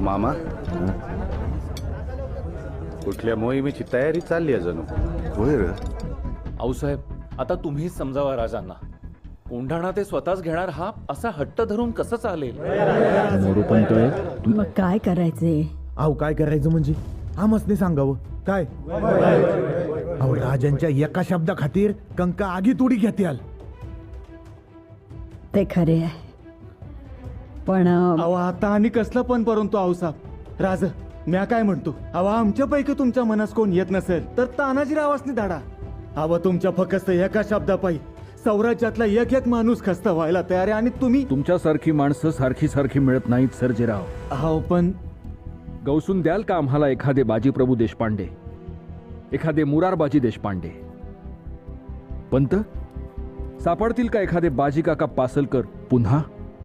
मामा कुठल्या मोहिमेची तयारी चालली आहे जणू. होय रे. आऊसाहेब आता तुम्हीच समजावा राजांना. कोंढाणा ते स्वतःच घेणार हा असा हट्ट धरून कसं चालेल. मग काय करायचे? अहो काय करायचं म्हणजे आमसने सांगावं काय. अहो राजांच्या एका शब्दा खातीर कंका आगी उडी घेत्याल. ते खरे आहे पण अहो आता आणि कसलं पण परंतु आऊसाहेब राज म्या काय म्हणतो. अहो आमच्यापैकी तुमच्या मनास कोण येत नसेल तर तानाजीरावासनी धाडा. अहो तुमच्या फक्त एका शब्दापायी सौराज्यातला एक एक माणूस खस्त व्हायला तयार आहे आणि तुम्ही. तुमच्यासारखी माणसं सारखी सारखी मिळत नाहीत सर्जेराव. अहो पण गौसून द्याल का आम्हाला एखादे बाजीप्रभू देशपांडे, एखादे मुरारबाजी देशपांडे? पंत सापडतील का एखादे बाजी काका पासलकर पुन्हा?